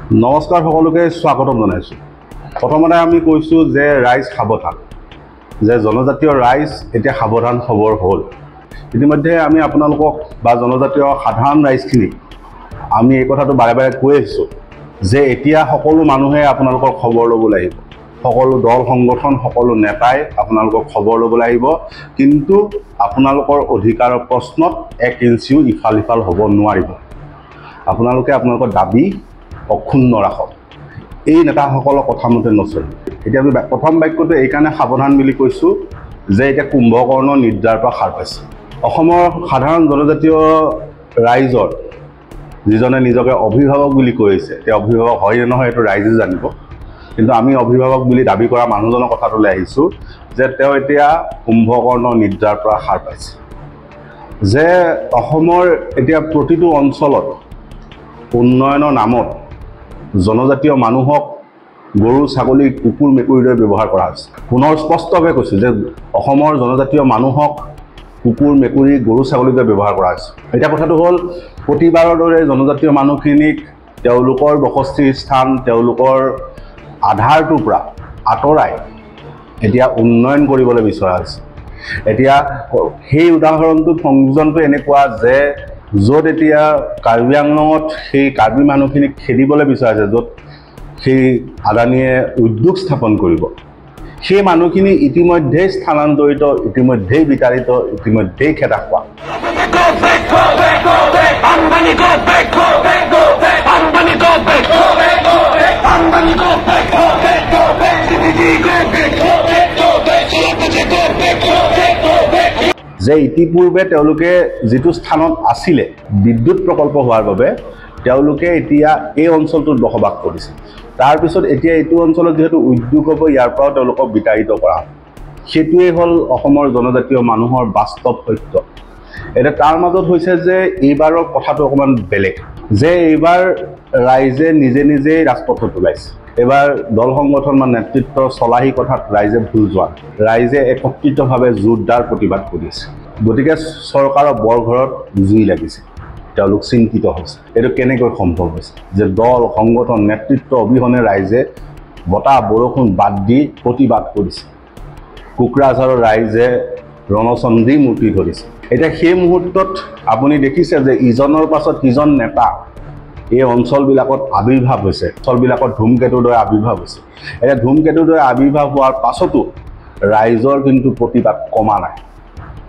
নমস্কাৰ সকলোকে স্বাগতম জনাইছোঁ। প্ৰথমতে আমি কৈছোঁ যে ৰাইজ সাৱধান, যে জনজাতীয় ৰাইজ এতিয়া সাৱধান খবৰ হ'ল। ইতিমধ্যে আমি আপোনালোকক বা জনজাতীয় সাধাৰণ ৰাইজখিনিক আমি এই কথাটো বাৰে বাৰে কৈ আহিছোঁ যে এতিয়া সকলো মানুহে আপোনালোকৰ খবৰ ল'বলৈ আহিব, সকলো দল সংগঠন সকলো নেতাই আপোনালোকক খবৰ ল'বলৈ আহিব, কিন্তু আপোনালোকৰ অধিকাৰৰ প্ৰশ্নত 1 ইঞ্চিও ইফাল সিফাল হ'ব নোৱাৰিব। আপোনালোকে আপোনালোকৰ দাবী অক্ষুণ্ণ ৰাখক, এই নেতাসকলৰ কথা মতে নচলে। এতিয়া আমি প্ৰথম বাক্যটো এইকাৰণে সাৱধান বুলি কৈছোঁ যে এতিয়া কুম্ভকৰ্ণ নিদ্ৰাৰ পৰা সাৰ পাইছে। অসমৰ সাধাৰণ জনজাতীয় ৰাইজৰ যিজনে নিজকে অভিভাৱক বুলি কৈছে, তেওঁ অভিভাৱক হয় নে নহয় এইটো ৰাইজে জানিব, কিন্তু আমি অভিভাৱক বুলি দাবী কৰা মানুহজনৰ কথাটোলৈ আহিছোঁ যে তেওঁ এতিয়া কুম্ভকৰ্ণ নিদ্ৰাৰ পৰা সাৰ পাইছে। যে অসমৰ এতিয়া প্ৰতিটো অঞ্চলত উন্নয়নৰ নামত জনজাতীয় মানুহক গৰু ছাগলী কুকুৰ মেকুৰীৰ দৰে ব্যৱহাৰ কৰা হৈছে। পুনৰ স্পষ্টভাৱে কৈছোঁ যে অসমৰ জনজাতীয় মানুহক কুকুৰ মেকুৰী গৰু ছাগলীৰ দৰে ব্যৱহাৰ কৰা হৈছে। এতিয়া কথাটো হ'ল, প্ৰতিবাৰৰ দৰে জনজাতীয় মানুহখিনিক তেওঁলোকৰ বসতিৰ স্থান, তেওঁলোকৰ আধাৰটোৰ পৰা আঁতৰাই এতিয়া উন্নয়ন কৰিবলৈ বিচৰা হৈছে। এতিয়া সেই উদাহৰণটোত সংযোজনটো এনেকুৱা যে য'ত এতিয়া কাৰ্বি আংলঙত সেই কাৰ্বি মানুহখিনিক খেদিবলৈ বিচাৰিছে, য'ত সেই আদানীয়ে উদ্যোগ স্থাপন কৰিব, সেই মানুহখিনি ইতিমধ্যেই স্থানান্তৰিত, ইতিমধ্যেই বিতাড়িত, ইতিমধ্যেই খেদা খোৱা। যে ইতিপূৰ্বে তেওঁলোকে যিটো স্থানত আছিলে বিদ্যুৎ প্ৰকল্প হোৱাৰ বাবে তেওঁলোকে এতিয়া এই অঞ্চলটোত বসবাস কৰিছে। তাৰপিছত এতিয়া এইটো অঞ্চলত যিহেতু উদ্যোগ হ'ব, ইয়াৰ পৰাও তেওঁলোকক বিতাড়িত কৰা হ'ব। সেইটোৱেই হ'ল অসমৰ জনজাতীয় মানুহৰ বাস্তৱ সত্য। এতিয়া তাৰ মাজত হৈছে যে এইবাৰৰ কথাটো অকণমান বেলেগ, যে এইবাৰ ৰাইজে নিজে নিজেই ৰাজপথত ওলাইছে। এইবাৰ দল সংগঠন বা নেতৃত্ব চলাহী কথাত ৰাইজে ভুল যোৱা, ৰাইজে একত্ৰিতভাৱে জোৰদাৰ প্ৰতিবাদ কৰি আছে। গতিকে চৰকাৰৰ বৰঘৰত জুই লাগিছে, তেওঁলোক চিন্তিত হৈছে। এইটো কেনেকৈ সম্ভৱ হৈছে যে দল সংগঠন নেতৃত্ব অবিহনে ৰাইজে বতাহ বৰষুণ বাদ দি প্ৰতিবাদ কৰিছে। কোকৰাঝাৰৰ ৰাইজে ৰণচণ্ডী মূৰ্তি ধৰিছে। এতিয়া সেই মুহূৰ্তত আপুনি দেখিছে যে ইজনৰ পাছত সিজন নেতা এই অঞ্চলবিলাকত আৱিৰ্ভাৱ হৈছে, অঞ্চলবিলাকত ধূমকেতুৰ দৰে আৱিৰ্ভাৱ হৈছে। এতিয়া ধূমকেতুৰ দৰে আৱিৰ্ভাৱ হোৱাৰ পাছতো ৰাইজৰ কিন্তু প্ৰতিবাদ কমা নাই,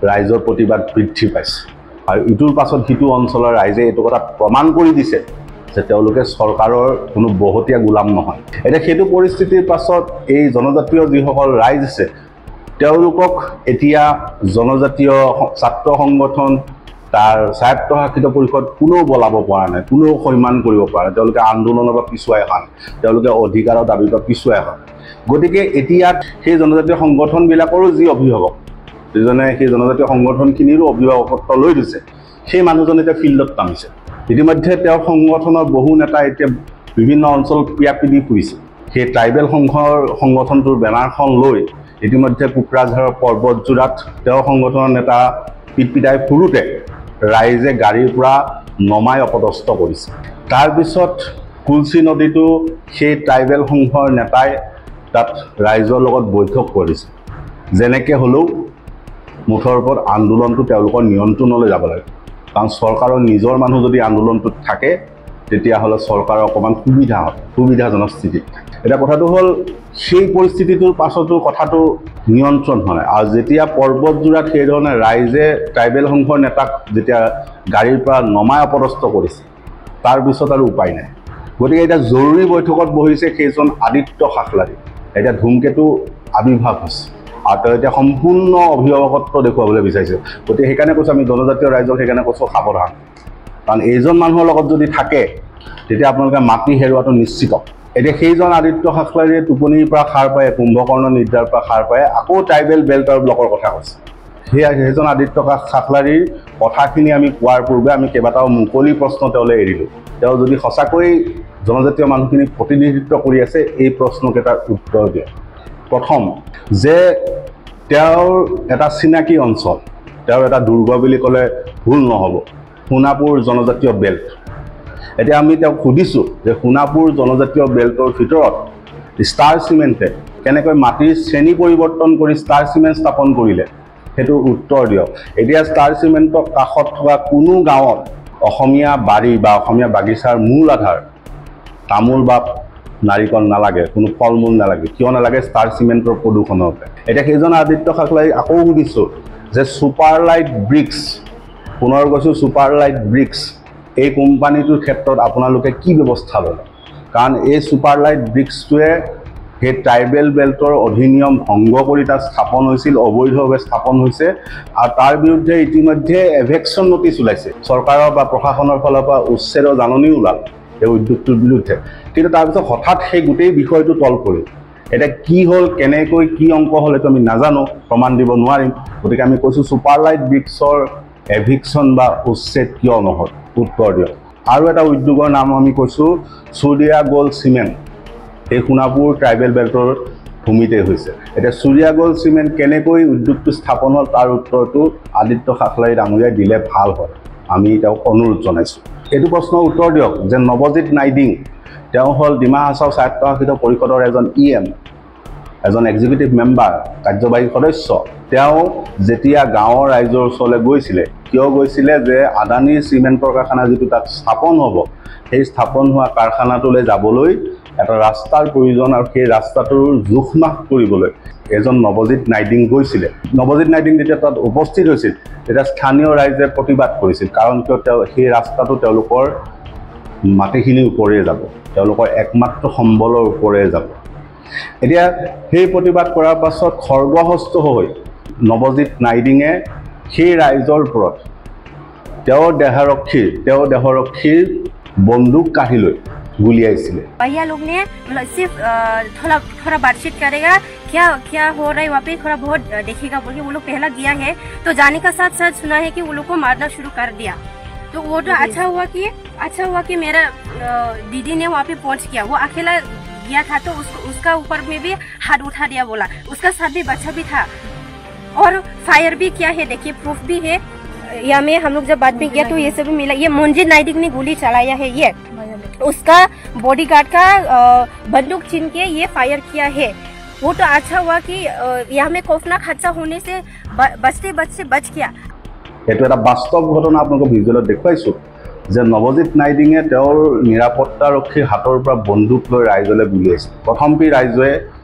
ৰাইজৰ প্ৰতিবাদ বৃদ্ধি পাইছে। আৰু ইটোৰ পাছত সিটো অঞ্চলৰ ৰাইজে এইটো কথা প্ৰমাণ কৰি দিছে যে তেওঁলোকে চৰকাৰৰ কোনো বহতীয়া গোলাম নহয়। এতিয়া সেইটো পৰিস্থিতিৰ পাছত এই জনজাতীয় যিসকল ৰাইজ আছে, তেওঁলোকক এতিয়া জনজাতীয় ছাত্ৰ সংগঠন, তাৰ স্বায়ত্তশাসিত পৰিষদ কোনেও বলাব পৰা নাই, কোনেও সন্মান কৰিব পৰা নাই। তেওঁলোকে আন্দোলনৰ পৰা পিছুৱাই অহা নাই, তেওঁলোকে অধিকাৰৰ দাবীৰ পৰা পিছুৱাই অহা নাই। গতিকে এতিয়া সেই জনজাতীয় সংগঠনবিলাকৰো যি অভিভাৱক, যিজনে সেই জনজাতীয় সংগঠনখিনিৰো অভিভাৱকত্ব লৈ দিছে, সেই মানুহজন এতিয়া ফিল্ডত নামিছে। ইতিমধ্যে তেওঁৰ সংগঠনৰ বহু নেতা এতিয়া বিভিন্ন অঞ্চলত পিয়াপি দি ফুৰিছে। সেই ট্ৰাইবেল সংগঠনটোৰ বেনাৰখন লৈ ইতিমধ্যে কোকৰাঝাৰৰ পৰ্বতজোৰাত তেওঁৰ সংগঠনৰ নেতা পিটপিটাই ফুৰোতে ৰাইজে গাড়ীৰ পৰা নমাই অপদস্থ কৰিছে। তাৰপিছত কুলচি নদীটো সেই ট্ৰাইবেল সংঘৰ নেতাই তাত ৰাইজৰ লগত বৈঠক কৰিছে। যেনেকৈ হ'লেও মুঠৰ ওপৰত আন্দোলনটো তেওঁলোকৰ নিয়ন্ত্ৰণলৈ যাব লাগে, কাৰণ চৰকাৰৰ নিজৰ মানুহ যদি আন্দোলনটোত থাকে তেতিয়াহ'লে চৰকাৰৰ অকণমান সুবিধাজনক স্থিতিত থাকে। এতিয়া কথাটো হ'ল, সেই পৰিস্থিতিটোৰ পাছতো কথাটো নিয়ন্ত্ৰণ হোৱা নাই। আৰু যেতিয়া পৰ্বতজোৰাত সেইধৰণে ৰাইজে ট্ৰাইবেল সংঘৰ নেতাক যেতিয়া গাড়ীৰ পৰা নমাই অপদস্থ কৰিছে, তাৰপিছত আৰু উপায় নাই। গতিকে এতিয়া জৰুৰী বৈঠকত বহিছে সেইজন আদিত্য খাখলাৰী। এতিয়া ধূমকেতু আৱিৰ্ভাৱ হৈছে আৰু তেওঁ এতিয়া সম্পূৰ্ণ অভিভাৱকত্ব দেখুৱাবলৈ বিচাৰিছে। গতিকে সেইকাৰণে কৈছোঁ, আমি জনজাতীয় ৰাইজক সেইকাৰণে কৈছোঁ সাৱধান, কাৰণ এইজন মানুহৰ লগত যদি থাকে তেতিয়া আপোনালোকে মাটি হেৰুৱাটো নিশ্চিত। এতিয়া সেইজন আদিত্য খাখলাৰীয়ে টোপনিৰ পৰা সাৰ পায়, কুম্ভকৰ্ণ নিদ্ৰাৰ পৰা সাৰ পায়, আকৌ ট্ৰাইবেল বেল্ট আৰু ব্লকৰ কথা কৈছে। সেইজন আদিত্য খাখলাৰীৰ কথাখিনি আমি কোৱাৰ পূৰ্বে আমি কেইবাটাও মুকলি প্ৰশ্ন তেওঁলৈ এৰিলোঁ। তেওঁ যদি সঁচাকৈ জনজাতীয় মানুহখিনিক প্ৰতিনিধিত্ব কৰি আছে, এই প্ৰশ্নকেইটাৰ উত্তৰ দিয়ে। প্ৰথম, যে তেওঁৰ এটা চিনাকি অঞ্চল, তেওঁৰ এটা দুৰ্গ বুলি ক'লে ভুল নহ'ব, সোণাপুৰ জনজাতীয় বেল্ট। এতিয়া আমি তেওঁক সুধিছোঁ যে সোণাপুৰ জনজাতীয় বেল্টৰ ভিতৰত ষ্টাৰ চিমেণ্টে কেনেকৈ মাটিৰ শ্ৰেণী পৰিৱৰ্তন কৰি ষ্টাৰ চিমেণ্ট স্থাপন কৰিলে সেইটো উত্তৰ দিয়ক। এতিয়া ষ্টাৰ চিমেণ্টৰ কাষত থকা কোনো গাঁৱত অসমীয়া বাৰী বা অসমীয়া বাগিচাৰ মূল আধাৰ তামোল বা নাৰিকল নালাগে, কোনো ফল মূল নালাগে। কিয় নালাগে? ষ্টাৰ চিমেণ্টৰ প্ৰদূষণৰ বাবে। এতিয়া সেইজন আদিত্য খাকলাই আকৌ সুধিছোঁ যে ছুপাৰ লাইট ব্ৰিক্স, পুনৰ কৈছোঁ ছুপাৰ লাইট ব্ৰিক্স, এই কোম্পানীটোৰ ক্ষেত্ৰত আপোনালোকে কি ব্যৱস্থা ল'লে? কাৰণ এই ছুপাৰ লাইট ব্ৰিক্সটোৱে সেই ট্ৰাইবেল বেল্টৰ অধিনিয়ম ভংগ কৰি তাত স্থাপন হৈছিল, অবৈধভাৱে স্থাপন হৈছে, আৰু তাৰ বিৰুদ্ধে ইতিমধ্যে এভেকশ্যন নটিচ ওলাইছে। চৰকাৰৰ বা প্ৰশাসনৰ ফালৰ পৰা উচ্ছেদৰ জাননী ওলাল এই উদ্যোগটোৰ বিৰুদ্ধে। কিন্তু তাৰপিছত হঠাৎ সেই গোটেই বিষয়টো তল পৰিল। এতিয়া কি হ'ল, কেনেকৈ কি অংক হ'ল এইটো আমি নাজানো, প্ৰমাণ দিব নোৱাৰিম। গতিকে আমি কৈছোঁ ছুপাৰ লাইট ব্ৰিক্সৰ এভিকশ্যন বা উচ্ছেদ কিয় নহ'ল, উত্তৰ দিয়ক। আৰু এটা উদ্যোগৰ নাম আমি কৈছোঁ চুৰিয়া গ'ল্ড চিমেণ্ট, এই সোণাপুৰ ট্ৰাইবেল বেল্টৰ ভূমিতে হৈছে। এতিয়া চুৰিয়া গ'ল্ড চিমেণ্ট কেনেকৈ উদ্যোগটো স্থাপন হ'ল তাৰ উত্তৰটো আদিত্য খাকলাই ডাঙৰীয়াই দিলে ভাল হয়, আমি তেওঁক অনুৰোধ জনাইছোঁ। এইটো প্ৰশ্নৰ উত্তৰ দিয়ক যে নৱজিৎ নাইডিং, তেওঁ হ'ল ডিমা হাছাও স্বায়ত্তশাসিত পৰিষদৰ এজন EM, এজন এক্সিকিউটিভ মেম্বাৰ, কাৰ্যবাহী সদস্য। তেওঁ যেতিয়া গাঁৱৰ ৰাইজৰ ওচৰলৈ গৈছিলে, কিয় গৈছিলে? যে আদানীৰ চিমেণ্টৰ কাৰখানা যিটো তাত স্থাপন হ'ব, সেই স্থাপন হোৱা কাৰখানাটোলৈ যাবলৈ এটা ৰাস্তাৰ প্ৰয়োজন, আৰু সেই ৰাস্তাটোৰ জোখ মাখ কৰিবলৈ এজন নৱজিৎ নাইডিং গৈছিলে। নৱজিৎ নাইডিং যেতিয়া তাত উপস্থিত হৈছিল তেতিয়া স্থানীয় ৰাইজে প্ৰতিবাদ কৰিছিল, কাৰণ কিয়? সেই ৰাস্তাটো তেওঁলোকৰ মাটিখিনিৰ ওপৰেৰে যাব, তেওঁলোকৰ একমাত্ৰ সম্বলৰ ওপৰেৰে যাব। এতিয়া সেই প্ৰতিবাদ কৰাৰ পাছত খৰ্গহস্ত হৈ নৱজিৎ নাইডিঙে সেই ৰাইজৰ ওপৰত তেওঁৰ দেহৰক্ষীৰ বন্দুক কাঢ়ি লৈ गुलियाइसिले। भैया लोग ने सिर्फ थोड़ा बातचीत करेगा, क्या क्या हो रहा है वहाँ पे थोड़ा बहुत देखेगा बोल के वो लोग पहला गया है। तो जाने का साथ साथ सुना है कि वो लोग को मारना शुरू कर दिया। तो वो तो अच्छा हुआ कि मेरा दीदी ने वहाँ पे पहुँच किया। वो अकेला गया था तो उसका ऊपर में भी हाथ उठा दिया, बोला उसका साथ भी बच्चा भी था, और फायर भी किया है, देखिए प्रूफ भी है। या में हम लोग जब बाद में गया तो ये सब भी मिला। ये नवजीत नाइडिंग ने गोली चलाया है, ये उसका बॉडीगार्ड का बंदूक छीन के ये फायर किया है। वो तो अच्छा हुआ कि यहाँ में खौफनाक हादसा होने से बचते बच गया। এইটো এটা বাস্তৱ ঘটনা আপোনালোকক ভিজুৱেলত দেখুৱাইছোঁ যে নৱজিৎ নাইডিঙে তেওঁৰ নিৰাপত্তাৰক্ষীৰ হাতৰ পৰা বন্দুক লৈ ৰাইজলৈ গুলিয়াইছিল। প্ৰথমপি ৰাইজে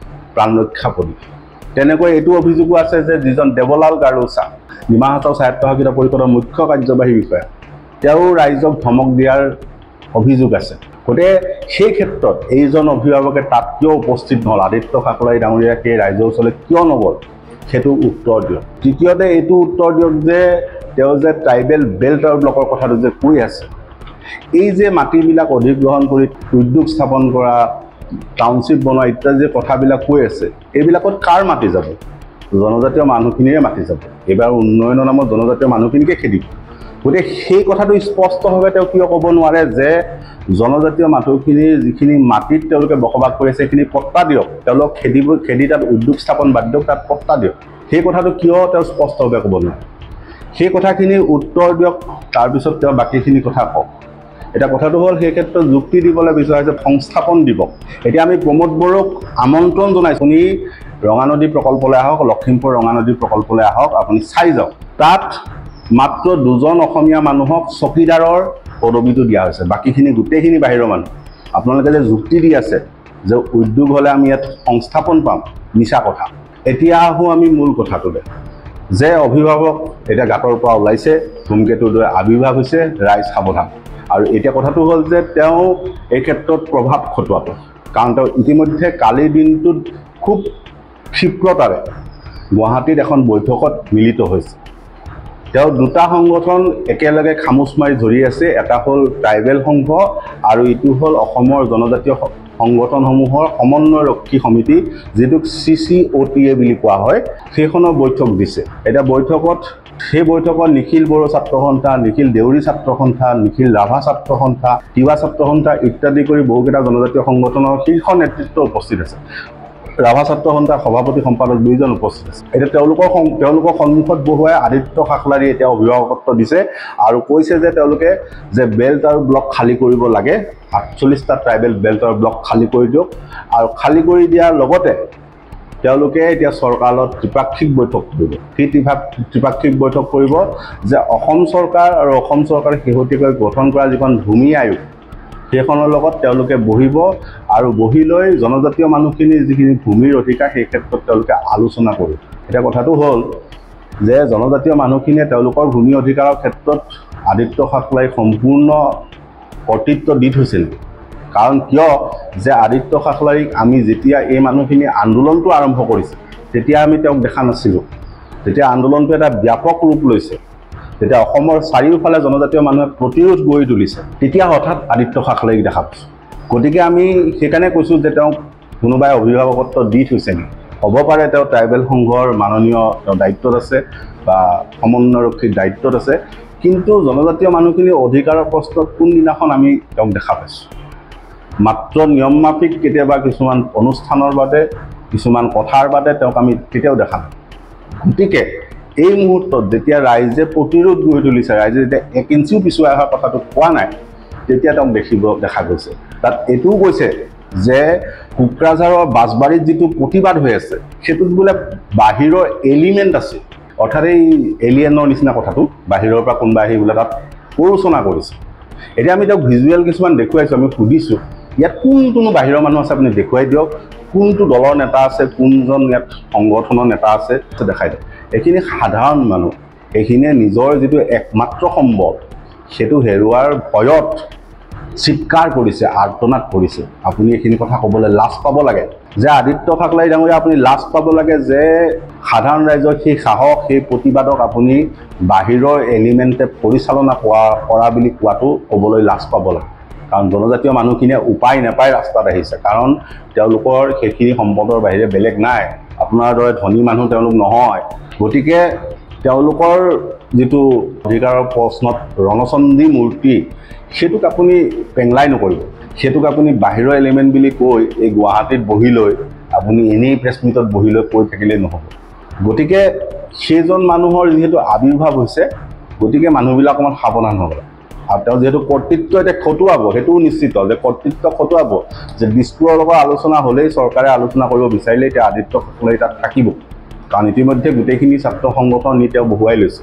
প্ৰাণ ৰক্ষা কৰিলে। তেনেকৈ এইটো অভিযোগো আছে যে যিজন দেৱলাল গাৰোচা, ডিমা হাছাও স্বায়ত্তশাসিত পৰিষদৰ মুখ্য কাৰ্যবাহী বিষয়া, তেওঁ ৰাইজক ধমক দিয়াৰ অভিযোগ আছে। গতিকে সেই ক্ষেত্ৰত এইজন অভিভাৱকে তাত কিয় উপস্থিত নহ'ল, আদিত্য খাকলাই ডাঙৰীয়া সেই ৰাইজৰ ওচৰলৈ কিয় নগ'ল, সেইটো উত্তৰ দিয়ক। তৃতীয়তে এইটো উত্তৰ দিয়ক যে তেওঁ যে ট্ৰাইবেল বেল্টৰ ব্লকৰ কথাটো যে কৈ আছে, এই যে মাটিবিলাক অধিগ্ৰহণ কৰি উদ্যোগ স্থাপন কৰা, টাউনশ্বিপ বনোৱা ইত্যাদি যে কথাবিলাক কৈ আছে, এইবিলাকত কাৰ মাটি যাব? জনজাতীয় মানুহখিনিৰে মাটি যাব। এইবাৰ উন্নয়নৰ নামত জনজাতীয় মানুহখিনিকে খেদিব। গতিকে সেই কথাটো স্পষ্টভাৱে তেওঁ কিয় ক'ব নোৱাৰে যে জনজাতীয় মানুহখিনিৰ যিখিনি মাটিত তেওঁলোকে বসবাস কৰি আছে সেইখিনি পট্টা দিয়ক, তেওঁলোক খেদি তাত উদ্যোগ স্থাপন বাদ দিয়ক, তাত পট্টা দিয়ক। সেই কথাটো কিয় তেওঁ স্পষ্টভাৱে ক'ব নোৱাৰে? সেই কথাখিনিৰ উত্তৰ দিয়ক, তাৰপিছত তেওঁ বাকীখিনি কথা কওক। এতিয়া কথাটো হ'ল সেই ক্ষেত্ৰত যুক্তি দিবলৈ বিচাৰিছে সংস্থাপন দিৱস। এতিয়া আমি প্ৰমোদ বড়োক আমন্ত্ৰণ জনাইছোঁ, আপুনি ৰঙানদী প্ৰকল্পলৈ আহক, লখিমপুৰ ৰঙানদী প্ৰকল্পলৈ আহক, আপুনি চাই যাওক। তাত মাত্ৰ 2জন অসমীয়া মানুহক চকীদাৰৰ পদবীটো দিয়া হৈছে, বাকীখিনি গোটেইখিনি বাহিৰৰ মানুহ। আপোনালোকে যে যুক্তি দি আছে যে উদ্যোগ হ'লে আমি ইয়াত সংস্থাপন পাম, মিছা কথা। এতিয়া আহোঁ আমি মূল কথাটোলৈ যে অভিভাৱক এতিয়া গাঁতৰ পৰা ওলাইছে, ধূমকেতুৰ দৰে আৱিৰ্ভাৱ হৈছে, ৰাইজ সাৱধান। আৰু এতিয়া কথাটো হ'ল যে তেওঁ এই ক্ষেত্ৰত প্ৰভাৱ খটুৱাটো, কাৰণ তেওঁ ইতিমধ্যে কালিৰ দিনটোত খুব ক্ষিপ্ৰতাৰে গুৱাহাটীত এখন বৈঠকত মিলিত হৈছে। তেওঁ দুটা সংগঠন একেলগে খামোচ মাৰি ধৰি আছে, এটা হ'ল ট্ৰাইবেল সংঘ আৰু ইটো হ'ল অসমৰ জনজাতীয় সংগঠনসমূহৰ সমন্বয়ৰক্ষী সমিতি, যিটোক CCOTA বুলি কোৱা হয়, সেইখনৰ বৈঠক দিছে। এতিয়া সেই বৈঠকত নিখিল বড়ো ছাত্ৰ সন্থা, নিখিল দেউৰী ছাত্ৰ সন্থা, নিখিল ৰাভা ছাত্ৰ সন্থা, তিৱা ছাত্ৰ সন্থা ইত্যাদি কৰি বহুকেইটা জনজাতীয় সংগঠনৰ শীৰ্ষ নেতৃত্ব উপস্থিত আছে। ৰাভা ছাত্ৰ সন্থাৰ সভাপতি সম্পাদক 2জন উপস্থিত আছে। এতিয়া তেওঁলোকৰ সন্মুখত বহুৱাই আদিত্য খাখলাৰী এতিয়া অভিভাৱকত্ব দিছে আৰু কৈছে যে তেওঁলোকে যে বেল্ট আৰু ব্লক খালী কৰিব লাগে, 48টা ট্ৰাইবেল বেল্ট আৰু ব্লক খালী কৰি দিয়ক আৰু খালী কৰি দিয়াৰ লগতে তেওঁলোকে এতিয়া চৰকাৰত ত্ৰিপাক্ষিক বৈঠক কৰিব। সেই ত্ৰিপাক্ষিক বৈঠক কৰিব যে অসম চৰকাৰ আৰু অসম চৰকাৰে শেহতীয়াকৈ গঠন কৰা যিখন ভূমি আয়োগ সেইখনৰ লগত তেওঁলোকে বহিব আৰু বহি লৈ জনজাতীয় মানুহখিনিৰ যিখিনি ভূমিৰ অধিকাৰ সেই ক্ষেত্ৰত তেওঁলোকে আলোচনা কৰিব। এতিয়া কথাটো হ'ল যে জনজাতীয় মানুহখিনিয়ে তেওঁলোকৰ ভূমি অধিকাৰৰ ক্ষেত্ৰত আদিত্য খাখলাৰীক সম্পূৰ্ণ কৰ্তৃত্ব দি থৈছিল। কাৰণ কিয় যে আদিত্য খাখলাৰীক আমি যেতিয়া এই মানুহখিনি আন্দোলনটো আৰম্ভ কৰিছিল তেতিয়া আমি তেওঁক দেখা নাছিলোঁ। যেতিয়া আন্দোলনটো এটা ব্যাপক ৰূপ লৈছে, যেতিয়া অসমৰ চাৰিওফালে জনজাতীয় মানুহে প্ৰতিৰোধ গঢ়ি তুলিছে, তেতিয়া হঠাৎ আদিত্য খাখলাৰীক দেখা পাইছোঁ। গতিকে আমি সেইকাৰণে কৈছোঁ যে তেওঁক কোনোবাই অভিভাৱকত্ব দি থৈছে নেকি। হ'ব পাৰে তেওঁ ট্ৰাইবেল সংঘৰ মাননীয় তেওঁ দায়িত্বত আছে বা সমন্বয়ৰক্ষীৰ দায়িত্বত আছে, কিন্তু জনজাতীয় মানুহখিনিৰ অধিকাৰৰ প্ৰশ্নত কোনদিনাখন আমি তেওঁক দেখা পাইছোঁ। মাত্ৰ নিয়ম মাফিক কেতিয়াবা কিছুমান অনুষ্ঠানৰ বাদে কিছুমান কথাৰ বাদে তেওঁক আমি কেতিয়াও দেখা নাই। গতিকে এই মুহূৰ্তত যেতিয়া ৰাইজে প্ৰতিৰোধ গঢ়ি তুলিছে, ৰাইজে যেতিয়া 1 ইঞ্চিও পিছুৱাই অহা কথাটো কোৱা নাই, তেতিয়া তেওঁক দেখা গৈছে। তাত এইটোও কৈছে যে কোকৰাঝাৰৰ বাছবাৰীত যিটো প্ৰতিবাদ হৈ আছে সেইটোত বোলে বাহিৰৰ এলিমেণ্ট আছে, অৰ্থাৎ এই এলিয়েনৰ নিচিনা কথাটো বাহিৰৰ পৰা কোনোবা আহি বোলে তাত প্ৰৰোচনা কৰিছে। এতিয়া আমি তেওঁক ভিজুৱেল কিছুমান দেখুৱাইছোঁ, আমি সুধিছোঁ ইয়াত কোন বাহিৰৰ মানুহ আছে আপুনি দেখুৱাই দিয়ক, কোনটো দলৰ নেতা আছে, কোনজন ইয়াত সংগঠনৰ নেতা আছে দেখাই দিয়ক। এইখিনি সাধাৰণ মানুহ, এইখিনিয়ে নিজৰ যিটো একমাত্ৰ সম্বল সেইটো হেৰুৱাৰ ভয়ত চিৎকাৰ কৰিছে, আৰ্তনাদ কৰিছে। আপুনি এইখিনি কথা ক'বলৈ লাজ পাব লাগে যে আদিত্য খাখলাৰী ডাঙৰীয়া, আপুনি লাজ পাব লাগে যে সাধাৰণ ৰাইজৰ সেই সাহস, সেই প্ৰতিবাদক আপুনি বাহিৰৰ এলিমেণ্টে পৰিচালনা কৰা বুলি কোৱাটো ক'বলৈ লাজ পাব লাগে। কাৰণ জনজাতীয় মানুহখিনিয়ে উপায় নাপায় ৰাস্তাত আহিছে, কাৰণ তেওঁলোকৰ সেইখিনি সম্পদৰ বাহিৰে বেলেগ নাই। আপোনাৰ দৰে ধনী মানুহ তেওঁলোক নহয়। গতিকে তেওঁলোকৰ যিটো অধিকাৰৰ প্ৰশ্নত ৰণচণ্ডী মূৰ্তি, সেইটোক আপুনি পেংলাই নকৰিব, সেইটোক আপুনি বাহিৰৰ এলিমেণ্ট বুলি কৈ এই গুৱাহাটীত বহি লৈ আপুনি এনেই প্ৰেছ মিটত বহি লৈ কৈ থাকিলেই নহ'ব। গতিকে সেইজন মানুহৰ যিহেতু আৱিৰ্ভাৱ হৈছে, গতিকে মানুহবিলাক অকণমান সাৱধান হ'ব। আৰু তেওঁ যিহেতু কৰ্তৃত্ব এতিয়া খটুৱাব, সেইটোও নিশ্চিত যে কৰ্তৃত্ব খটুৱাব, যে দিছপুৰৰ লগত আলোচনা হ'লেই চৰকাৰে আলোচনা কৰিব বিচাৰিলে এতিয়া আদিত্য খাখলাৰী তাত থাকিব। কাৰণ ইতিমধ্যে গোটেইখিনি ছাত্ৰ সংগঠন নি তেওঁ বহুৱাই লৈছে।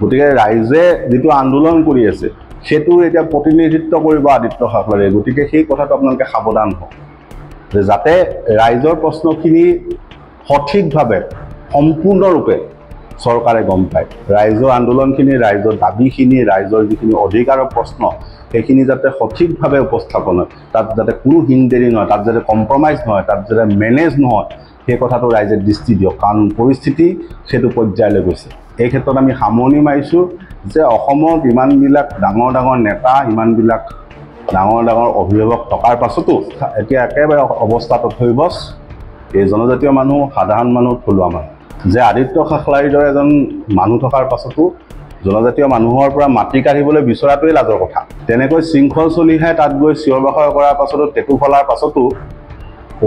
গতিকে ৰাইজে যিটো আন্দোলন কৰি আছে সেইটোৰ এতিয়া প্ৰতিনিধিত্ব কৰিব আদিত্য খাখলাৰীয়ে। গতিকে সেই কথাটো আপোনালোকে সাৱধান হওক যে যাতে ৰাইজৰ প্ৰশ্নখিনি সঠিকভাৱে সম্পূৰ্ণৰূপে চৰকাৰে গম পায়, ৰাইজৰ আন্দোলনখিনি, ৰাইজৰ দাবীখিনি, ৰাইজৰ যিখিনি অধিকাৰৰ প্ৰশ্ন সেইখিনি যাতে সঠিকভাৱে উপস্থাপন হয়, তাত যাতে কোনো হিনদেৰি নহয়, তাত যাতে কম্প্ৰমাইজ নহয়, তাত যাতে মেনেজ নহয়, সেই কথাটো ৰাইজে দৃষ্টি দিয়ক। কাৰণ পৰিস্থিতি সেইটো পৰ্যায়লৈ গৈছে। এই ক্ষেত্ৰত আমি সামৰণি মাৰিছোঁ যে অসমত ইমানবিলাক ডাঙৰ নেতা, ইমানবিলাক ডাঙৰ অভিভাৱক থকাৰ পাছতো এতিয়া একেবাৰে অৱস্থাটো থৈবচ এই জনজাতীয় মানুহ, সাধাৰণ মানুহ, থলুৱা মানুহ, যে আদিত্য খাখলাৰীৰ দৰে এজন মানুহ থকাৰ পাছতো জনজাতীয় মানুহৰ পৰা মাটি কাঢ়িবলৈ বিচৰাটোৱেই লাজৰ কথা। তেনেকৈ শৃংখল চলিহে তাত গৈ চিঞৰ বাখৰ কৰাৰ পাছতো, টেটু ফলাৰ পাছতো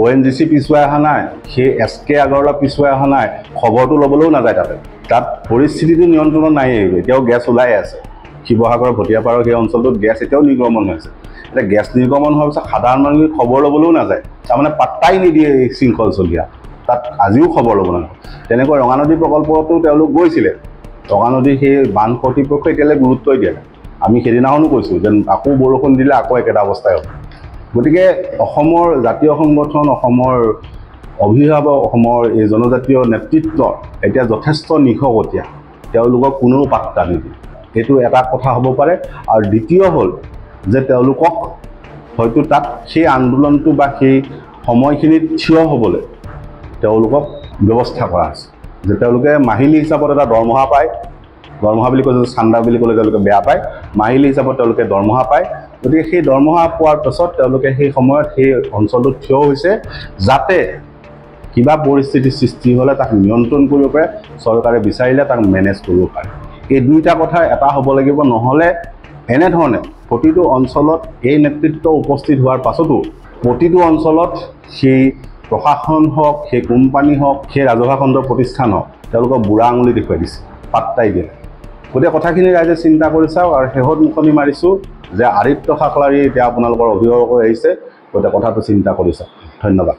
ONGC পিছুৱাই অহা নাই, সেই SK আগৰৱালা পিছুৱাই অহা নাই, খবৰটো ল'বলৈও নাযায় তাত পৰিস্থিতিটো নিয়ন্ত্ৰণত নায়েই। এতিয়াও গেছ ওলাই আছে। শিৱসাগৰৰ ভটিয়াপাৰৰ সেই অঞ্চলটোত গেছ এতিয়াও নিৰ্গমন হৈ আছে। এতিয়া গেছ নিৰ্গমন হোৱাৰ পিছত সাধাৰণ মানুহে খবৰ ল'বলৈও নাযায়, তাৰমানে পাত্তাই নিদিয়ে এই শৃংখল চলিয়া, তাত আজিও খবৰ ল'ব নাযায়। তেনেকৈ ৰঙানদী প্ৰকল্পতো তেওঁলোক গৈছিলে, ৰঙানদীৰ সেই বান্ধ কৰ্তৃপক্ষই এতিয়ালৈ গুৰুত্বই দিয়া নাই। আমি সেইদিনাখনো কৈছোঁ যে আকৌ বৰষুণ দিলে আকৌ একেটা অৱস্থাই হ'ব। গতিকে অসমৰ জাতীয় সংগঠন, অসমৰ অভিভাৱক, অসমৰ এই জনজাতীয় নেতৃত্ব এতিয়া যথেষ্ট নিশকতীয়া, তেওঁলোকক কোনেও পাত্তা নিদিয়ে। এইটো এটা কথা হ'ব পাৰে। আৰু দ্বিতীয় হ'ল যে তেওঁলোকক হয়তো তাত সেই আন্দোলনটো বা সেই সময়খিনিত থিয় হ'বলৈ তেওঁলোকক ব্যৱস্থা কৰা আছে, যে তেওঁলোকে মাহিলী হিচাপত এটা দৰমহা পায়। দৰমহা বুলি কৈছে, চান্দা বুলি ক'লে তেওঁলোকে বেয়া পায়, মাহিলী হিচাপত তেওঁলোকে দৰমহা পায়। গতিকে সেই দৰমহা পোৱাৰ পাছত তেওঁলোকে সেই সময়ত সেই অঞ্চলটোত থিয় হৈছে, যাতে কিবা পৰিস্থিতিৰ সৃষ্টি হ'লে তাক নিয়ন্ত্ৰণ কৰিব পাৰে, চৰকাৰে বিচাৰিলে তাক মেনেজ কৰিব পাৰে। এই দুইটা কথা এটা হ'ব লাগিব, নহ'লে এনেধৰণে প্ৰতিটো অঞ্চলত এই নেতৃত্ব উপস্থিত হোৱাৰ পাছতো প্ৰতিটো অঞ্চলত সেই প্ৰশাসন হওক, সেই কোম্পানী হওক, সেই ৰাজহুৱা খণ্ডৰ প্ৰতিষ্ঠান হওক, তেওঁলোকক বুঢ়া আঙুলি দেখুৱাই দিছে, পাত্তাই দিয়ে। গতিকে কথাখিনি ৰাইজে চিন্তা কৰি চাওক। আৰু শেহত মুখনি মাৰিছোঁ যে আদিত্য খাকলাৰী এতিয়া আপোনালোকৰ অভিভাৱক হৈ আহিছে, গতিকে কথাটো চিন্তা কৰি চাওক। ধন্যবাদ।